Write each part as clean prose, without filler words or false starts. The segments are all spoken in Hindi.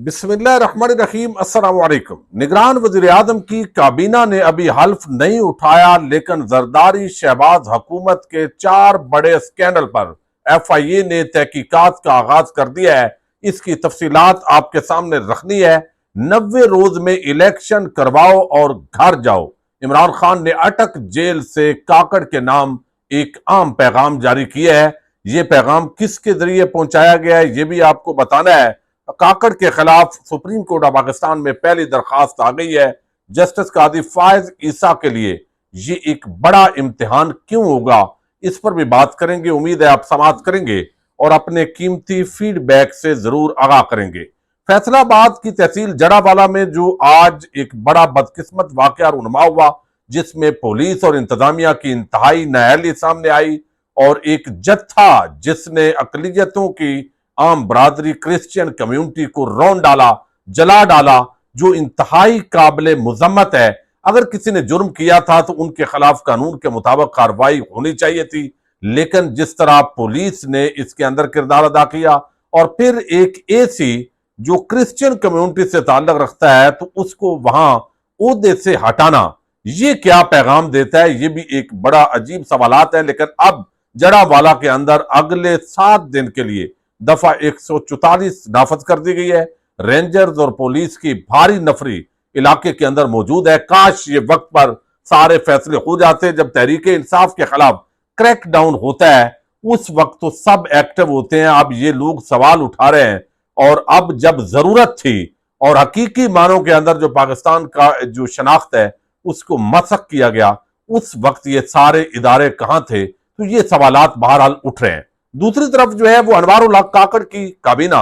बिस्मिल्लाहिर्रहमानिर्रहीम। अस्सलाम वालेकुम। निगरान वज़ीर आज़म की काबीना ने अभी हल्फ नहीं उठाया, लेकिन जरदारी शहबाज हुकूमत के 4 बड़े स्कैंडल पर FIA ने तहकीकात का आगाज कर दिया है। इसकी तफसीलात आपके सामने रखनी है। 90 रोज में इलेक्शन करवाओ और घर जाओ। इमरान खान ने अटक जेल से काकड़ के नाम एक आम पैगाम जारी किया है। ये पैगाम किसके जरिए पहुंचाया गया है, ये भी आपको बताना है। काकड़ के खिलाफ सुप्रीम कोर्ट ऑफ पाकिस्तान में पहली दरखास्त आ गई है। जस्टिस कादी फायज ईसा के लिए ये एक बड़ा इम्तिहान क्यों होगा, इस पर भी बात करेंगे। उम्मीद है आप समाप्त करेंगे और अपने कीमती फीडबैक से जरूर आगाह करेंगे। फैसलाबाद की तहसील जड़ावाला में जो आज एक बड़ा बदकिस्मत वाकया रूनुमा हुआ, जिसमें पुलिस और इंतजामिया की इंतहाई नाअहली सामने आई और एक जत्था जिसने अकलियतों की आम बरादरी क्रिश्चियन कम्युनिटी को रौंद डाला, जला डाला, जो इंतहाई काबिल मुजम्मत है। अगर किसी ने जुर्म किया था तो उनके खिलाफ कानून के मुताबिक कार्रवाई होनी चाहिए थी, लेकिन जिस तरह पुलिस ने इसके अंदर किरदार अदा किया और फिर एक एसी जो क्रिश्चियन कम्युनिटी से ताल्लुक रखता है तो उसको वहां ओहदे से हटाना, ये क्या पैगाम देता है, ये भी एक बड़ा अजीब सवालात है। लेकिन अब जड़ावाला के अंदर अगले 7 दिन के लिए दफा 144 नाफज कर दी गई है। रेंजर्स और पुलिस की भारी नफरी इलाके के अंदर मौजूद है। काश ये वक्त पर सारे फैसले हो जाते। जब तहरीक इंसाफ के खिलाफ क्रैक डाउन होता है उस वक्त तो सब एक्टिव होते हैं। अब ये लोग सवाल उठा रहे हैं और अब जब जरूरत थी और हकीकी मानों के अंदर जो पाकिस्तान का जो शनाख्त है उसको मसक किया गया, उस वक्त ये सारे इदारे कहां थे, तो ये सवालात बहरहाल उठ रहे हैं। दूसरी तरफ जो है वो अनवारुल हक काकड़ की काबीना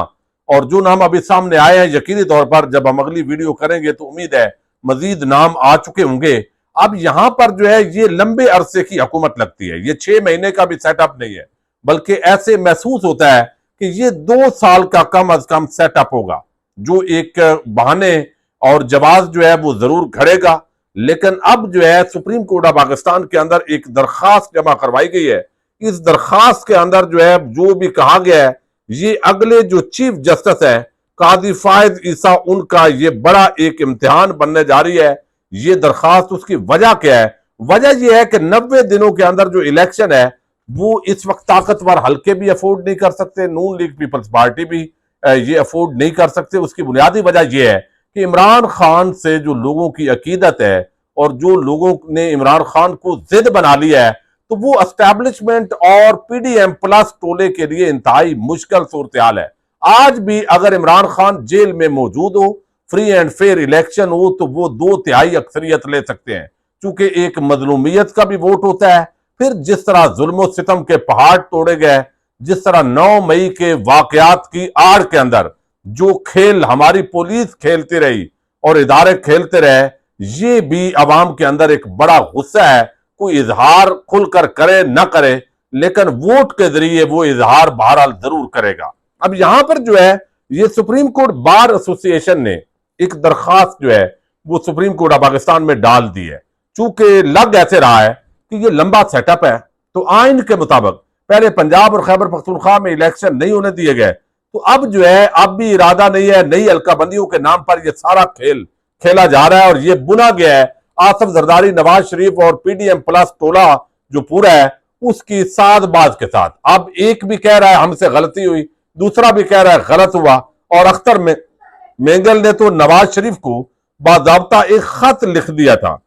और जो नाम अभी सामने आए हैं, यकीनी तौर पर जब हम अगली वीडियो करेंगे तो उम्मीद है मजीद नाम आ चुके होंगे। अब यहां पर जो है ये लंबे अरसे की हुकूमत लगती है, ये 6 महीने का भी सेटअप नहीं है, बल्कि ऐसे महसूस होता है कि ये 2 साल का कम अज कम सेटअप होगा, जो एक बहाने और जवाब जो है वो जरूर घड़ेगा। लेकिन अब जो है सुप्रीम कोर्ट ऑफ पाकिस्तान के अंदर एक दरखास्त जमा करवाई गई है। इस दरखास्त के अंदर जो है जो भी कहा गया है, ये अगले जो चीफ जस्टिस है कादी फायज ईसा, उनका ये बड़ा एक इम्तिहान बनने जा रही है। ये दरखास्त, उसकी वजह क्या है? वजह यह है कि 90 दिनों के अंदर जो इलेक्शन है वो इस वक्त ताकतवर हल्के भी अफोर्ड नहीं कर सकते, नून लीग पीपल्स पार्टी भी ये अफोर्ड नहीं कर सकते। उसकी बुनियादी वजह यह है कि इमरान खान से जो लोगों की अकीदत है और जो लोगों ने इमरान खान को जिद बना लिया है, तो वो एस्टैब्लिशमेंट और PDM प्लस टोले के लिए इंतहाई मुश्किल सूरत हाल है। आज भी अगर इमरान खान जेल में मौजूद हो, फ्री एंड फेयर इलेक्शन हो, तो वो 2/3 अक्सरियत ले सकते हैं, क्योंकि एक मजलूमियत का भी वोट होता है। फिर जिस तरह जुल्म सितम के पहाड़ तोड़े गए, जिस तरह 9 मई के वाकयात की आड़ के अंदर जो खेल हमारी पुलिस खेलती रही और इदारे खेलते रहे, ये भी अवाम के अंदर एक बड़ा गुस्सा है। कोई इजहार खुलकर करे ना करे, लेकिन वोट के जरिए वो इजहार बहरहाल जरूर करेगा। अब यहां पर जो है ये सुप्रीम कोर्ट बार एसोसिएशन ने एक दरखास्त जो है वो सुप्रीम कोर्ट ऑफ पाकिस्तान में डाल दी है। चूंकि लग ऐसे रहा है कि ये लंबा सेटअप है, तो आइन के मुताबिक पहले पंजाब और खैबर पख्तूनख्वा में इलेक्शन नहीं होने दिए गए, तो अब जो है अब भी इरादा नहीं है, नई हल्काबंदियों के नाम पर यह सारा खेल खेला जा रहा है और ये बुना गया है आसिफ जरदारी, नवाज शरीफ और PDM प्लस टोला जो पूरा है उसकी सादबाज के साथ। अब एक भी कह रहा है हमसे गलती हुई, दूसरा भी कह रहा है गलत हुआ, और अख्तर मेंगल ने तो नवाज शरीफ को बाज़ाब्ता एक खत लिख दिया था।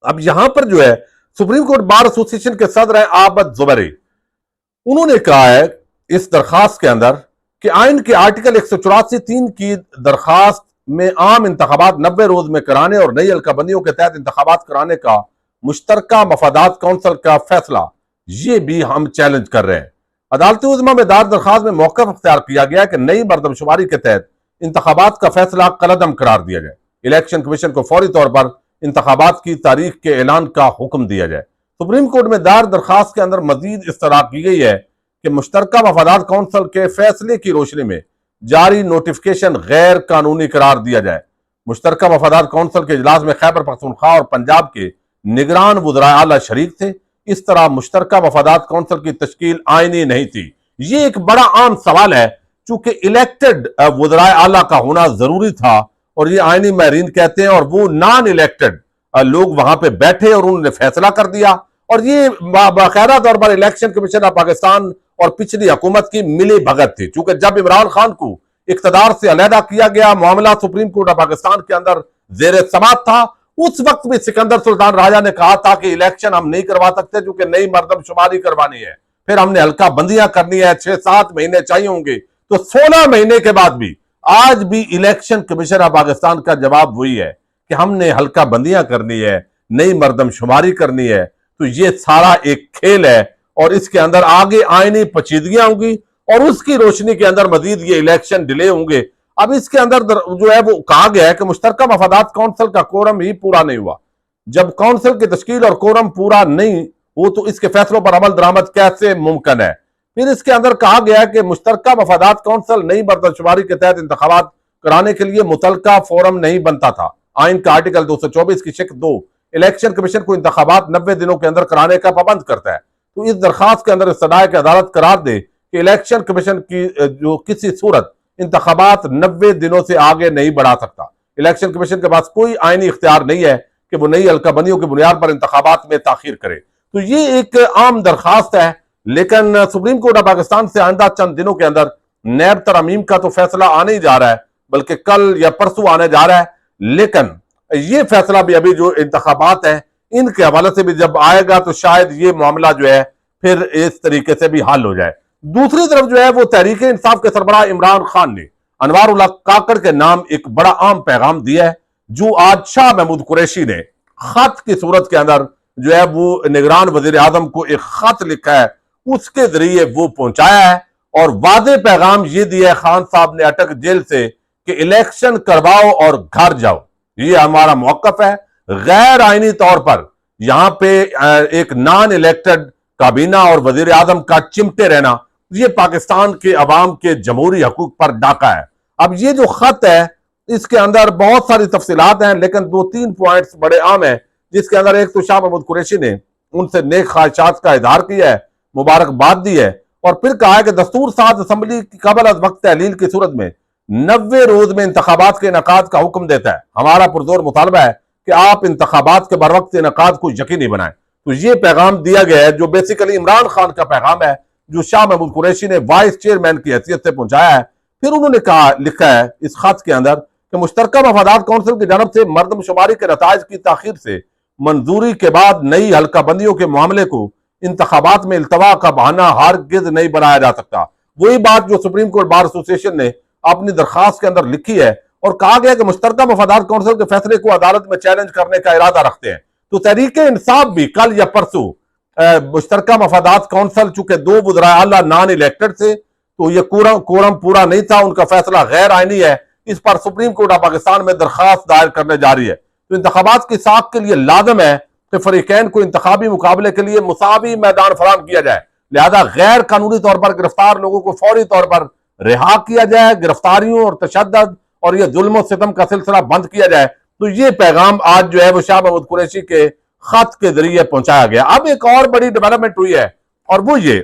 अब यहां पर जो है सुप्रीम कोर्ट बार एसोसिएशन के सदर है आबद जुबैरी, उन्होंने कहा है इस दरखास्त के अंदर कि आइन के आर्टिकल 184(3) की दरखास्त में आम इंतखाबात 90 रोज में कराने और नई हल्काबंदियों के तहत इंतखाबात कराने का मुश्तरका मफादात काउंसिल का फैसला, ये भी हम चैलेंज कर रहे हैं। अदालती उज़्मा में दायर दरखास्त में मौक़िफ़ अख्तियार किया गया कि नई मरदमशुमारी के तहत इंतखाबात का फैसला कलअदम करार दिया जाए। इलेक्शन कमीशन को फौरी तौर पर इंतखाबात की तारीख के ऐलान का हुक्म दिया जाए। सुप्रीम कोर्ट में दायर दरखास्त के अंदर मजीद इस्तराह की गई है कि मुश्तरका मफादात काउंसिल के फैसले की रोशनी में जारी नोटिफिकेशन गैर कानूनी करार दिया जाए। मुश्तरका मफादात काउंसिल के इजलास में खैबर पख्तूनख्वा और पंजाब के निगरान वज़राए आला शरीक थे। इस तरह मुश्तरका मफादात काउंसिल की तश्कील आईनी नहीं थी। ये एक बड़ा आम सवाल है, चूंकि इलेक्टेड वज़राए आला का होना जरूरी था और ये आईनी माहिरीन कहते हैं, और वो नॉन इलेक्टेड लोग वहां पे बैठे और उन्होंने फैसला कर दिया। और ये बाकायदा तौर पर इलेक्शन कमीशन ऑफ पाकिस्तान और पिछली हुकूमत की मिली भगत थी। चूंकि जब इमरान खान को इख्तदार से अलहदा किया गया, मामला सुप्रीम कोर्ट ऑफ पाकिस्तान के अंदर जेर समात था, उस वक्त भी सिकंदर सुल्तान राजा ने कहा था कि इलेक्शन हम नहीं करवा सकते क्योंकि नई मरदमशुमारी करवानी है, फिर हमने हल्का बंदियां करनी है, 6-7 महीने चाहिए होंगे। तो 16 महीने के बाद भी आज भी इलेक्शन कमीशन ऑफ पाकिस्तान का जवाब वही है कि हमने हल्का बंदियां करनी है, नई मरदमशुमारी करनी है। तो ये सारा एक खेल है और इसके अंदर आगे आईनी पेचीदगियां होंगी और उसकी रोशनी के अंदर मजीद ये इलेक्शन डिले होंगे। अब इसके अंदर जो है वो कहा गया है कि मुश्तरका मफादात काउंसिल का कोरम ही पूरा नहीं हुआ। जब काउंसिल की तश्कील और कोरम पूरा नहीं हो तो इसके फैसलों पर अमल दरामद कैसे मुमकिन है। फिर इसके अंदर कहा गया है कि मुश्तरका मफादात काउंसिल नई मरदमशुमारी के तहत इंतखाबात कराने के लिए मुतलका फोरम नहीं बनता था। आइन का आर्टिकल 224 की शिक 2 इलेक्शन कमीशन को इंतखाबात 90 दिनों के अंदर कराने का पाबंद करता है। तो इस दरखास्त के अंदर इस्तदाए की अदालत करार दे कि इलेक्शन कमीशन की जो किसी सूरत इंतखाबात 90 दिनों से आगे नहीं बढ़ा सकता। इलेक्शन कमीशन के पास कोई आईनी इख्तियार नहीं है कि वो नई हल्काबंदियों की बुनियाद पर इंतखाबात में ताखीर करे। तो ये एक आम दरखास्त है, लेकिन सुप्रीम कोर्ट ऑफ पाकिस्तान से आइंदा चंद दिनों के अंदर नैब तरमीम का तो फैसला आने ही जा रहा है, बल्कि कल या परसों आने जा रहा है। लेकिन ये फैसला भी अभी जो इंतखाबात है इनके हवाले से भी जब आएगा तो शायद ये मामला जो है फिर इस तरीके से भी हल हो जाए। दूसरी तरफ जो है वो तहरीक इंसाफ के सरबराह इमरान खान ने अनवार उल हक काकड़ के नाम एक बड़ा आम पैगाम दिया है, जो आज शाह महमूद कुरैशी ने खत की सूरत के अंदर जो है वो निगरान वजीर आजम को एक खत लिखा है, उसके जरिए वो पहुंचाया है और वादे पैगाम ये दिया है खान साहब ने अटक जेल से कि इलेक्शन करवाओ और घर जाओ, ये हमारा मौकफ है। गैर आईनी तौर पर यहां पे एक नॉन इलेक्टेड काबीना और वजीर आजम का चिमटे रहना, ये पाकिस्तान के अवाम के जमहूरी हकूक पर डाका है। अब ये जो खत है इसके अंदर बहुत सारी तफसीलात हैं, लेकिन 2-3 पॉइंट्स बड़े आम हैं, जिसके अंदर एक तो शाह महमूद कुरैशी ने उनसे नेक ख्वाहिशात का इजहार किया है, मुबारकबाद दी है और फिर कहा है कि दस्तूर साज असम्बली की कबल अज वक्त तहलील की सूरत में 90 रोज में इंतखाबात के इनकाद का हुक्म देता है। हमारा पुरजोर मुतालबा है कि आप इंतखाबात के बर वक्त इनकाद को यकीनी बनाएं। तो ये पैगाम दिया गया है जो बेसिकली इमरान खान का पैगाम है, जो शाह महमूद कुरैशी ने वाइस चेयरमैन की हैसियत से पहुंचाया है। फिर उन्होंने कहा, लिखा है इस खत के अंदर कि मुश्तरका मफादात काउंसिल की जानब से मरदमशुमारी के नताइज की ताखीर से मंजूरी के बाद नई हल्काबंदियों के मामले को इंतखाबात में इल्तवा का बहाना हरगिज नहीं बनाया जा सकता। वही बात जो सुप्रीम कोर्ट बार एसोसिएशन ने अपनी दरखास्त के अंदर लिखी है और कहा गया कि मुश्तरका मफादात काउंसिल के फैसले को अदालत में चैलेंज करने का इरादा रखते हैं। तो तहरीक इंसाफ भी कल या परसों मुश्तरका मफादात काउंसिल चूंकि 2 वज़राए आला नॉन इलेक्टेड थे तो ये कोरम पूरा नहीं था, उनका फैसला गैर आईनी है, इस पर सुप्रीम कोर्ट ऑफ पाकिस्तान में दरखास्त दायर करने जा रही है। तो इंतखाबात की साख के लिए लाजम है कि फरीकैन को इंतखाबी मुकाबले के लिए मुसावी मैदान फराहम किया जाए, लिहाजा गैर कानूनी तौर पर गिरफ्तार लोगों को फौरी तौर पर रिहा किया जाए, गिरफ्तारियों और तशद्दुद और यह जुल्म सितम का सिलसिला बंद किया जाए। तो ये पैगाम आज जो है वो शाह महमूद कुरैशी के खत के जरिए पहुंचाया गया। अब एक और बड़ी डेवलपमेंट हुई है और वो ये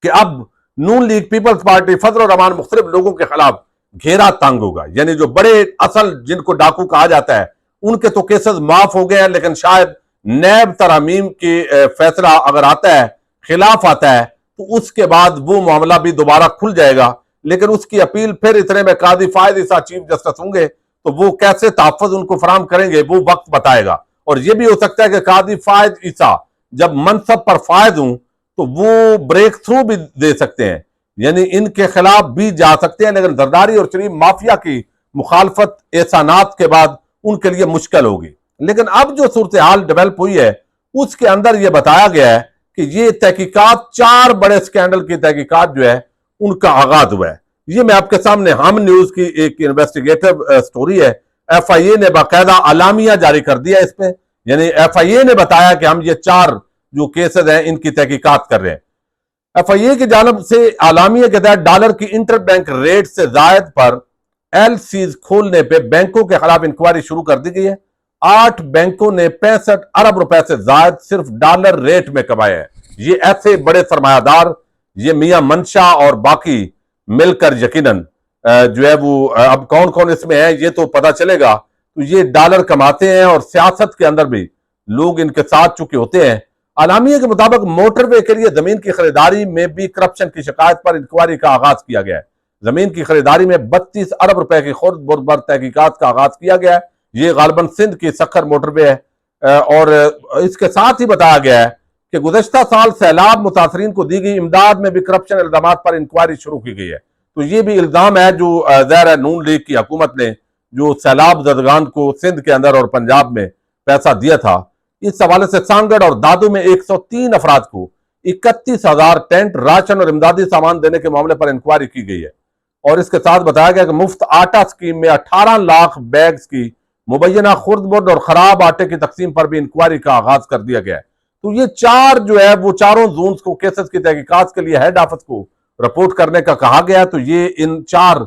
कि अब नून लीग पीपल्स पार्टी फजल रहमान मुख्तलिफ लोगों के खिलाफ घेरा तंग होगा, यानी जो बड़े असल जिनको डाकू कहा जाता है उनके तो केसेस माफ हो गए हैं, लेकिन शायद नैब तरामीम की फैसला अगर आता है खिलाफ आता है तो उसके बाद वो मामला भी दोबारा खुल जाएगा। लेकिन उसकी अपील फिर इतने में कादी फायद ईसा चीफ जस्टिस होंगे तो वो कैसे तहफ़्फ़ुज़ उनको फराहम करेंगे वो वक्त बताएगा। और ये भी हो सकता है कि कादी फायद ईसा जब मनसब पर फायद हूं तो वो ब्रेक थ्रू भी दे सकते हैं, यानी इनके खिलाफ भी जा सकते हैं, लेकिन जरदारी और शरीफ माफिया की मुखालफत एहसानात के बाद उनके लिए मुश्किल होगी। लेकिन अब जो सूरत हाल डेवलप हुई है उसके अंदर यह बताया गया है कि ये तहकीकात 4 बड़े स्कैंडल की तहकीकात जो है उनका आगाज हुआ है। ये मैं आपके सामने हम न्यूज की एक इन्वेस्टिगेटिव स्टोरी है। FIA ने बाकायदा अलामिया जारी कर दिया इस पे, यानी FIA ने बताया कि हम ये 4 जो केसेस हैं इनकी तहकीकात कर रहे हैं। FIA की जानब से आलामिया के तहत डॉलर की इंटर बैंक रेट से जायद पर LCs खोलने पे बैंकों के खिलाफ इंक्वायरी शुरू कर दी गई है। 8 बैंकों ने 65 अरब रुपए से जायद सिर्फ डॉलर रेट में कमाए हैं। ये ऐसे बड़े सरमायादार, ये मियां मनशा और बाकी मिलकर यकीनन जो है वो अब कौन कौन इसमें है ये तो पता चलेगा। तो ये डॉलर कमाते हैं और सियासत के अंदर भी लोग इनके साथ चुके होते हैं। आलामिया के मुताबिक मोटरवे के लिए जमीन की खरीदारी में भी करप्शन की शिकायत पर इंक्वायरी का आगाज किया गया है। जमीन की खरीदारी में 32 अरब रुपए की खुर्द बुरबर तहकीकात का आगाज किया गया है। ये गालबन सिंध की सखर मोटरवे है और इसके साथ ही बताया गया है कि गुज़श्ता साल सैलाब मुतासरीन को दी गई इमदाद में भी करप्शन इल्जाम पर इंक्वायरी शुरू की गई है। तो ये भी इल्जाम है जो ज़ाहिर नून लीग की हुकूमत ने जो सैलाब जदगान को सिंध के अंदर और पंजाब में पैसा दिया था। इस हवाले से सांगड़ और दादू में 103 अफराद को 31,000 टेंट, राशन और इमदादी सामान देने के मामले पर इंक्वायरी की गई है। और इसके साथ बताया गया कि मुफ्त आटा स्कीम में 18 लाख बैग्स की मुबैना खुर्द-बुर्द और खराब आटे की तकसीम पर भी इंक्वायरी का आगाज कर दिया गया है। तो ये चार जो है वो चारों जोन्स को केसेस की तहकीकात के लिए हेड ऑफिस को रिपोर्ट करने का कहा गया। तो ये इन चार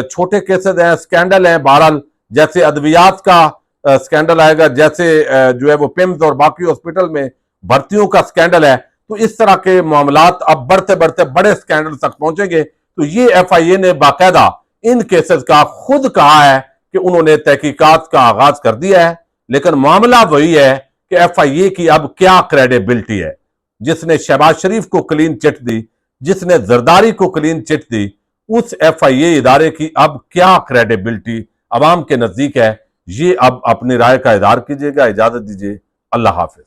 छोटे केसेस हैं, स्कैंडल हैं। बहरहाल जैसे अद्वियात का स्कैंडल आएगा, जैसे जो है वो पिम्स और बाकी हॉस्पिटल में भर्तियों का स्कैंडल है, तो इस तरह के मामलात अब बढ़ते बढ़ते बड़े स्कैंडल तक पहुंचेंगे। तो ये FIA ने बाकायदा इन केसेस का खुद कहा है कि उन्होंने तहकीकात का आगाज कर दिया है। लेकिन मामला वही है कि FIA की अब क्या क्रेडिबिलिटी है। जिसने शहबाज शरीफ को क्लीन चिट दी, जिसने जरदारी को क्लीन चिट दी, उस FIA इदारे की अब क्या क्रेडिबिलिटी अवाम के नजदीक है। ये अब अपनी राय का इजहार कीजिएगा। इजाजत दीजिए, अल्लाह हाफिज।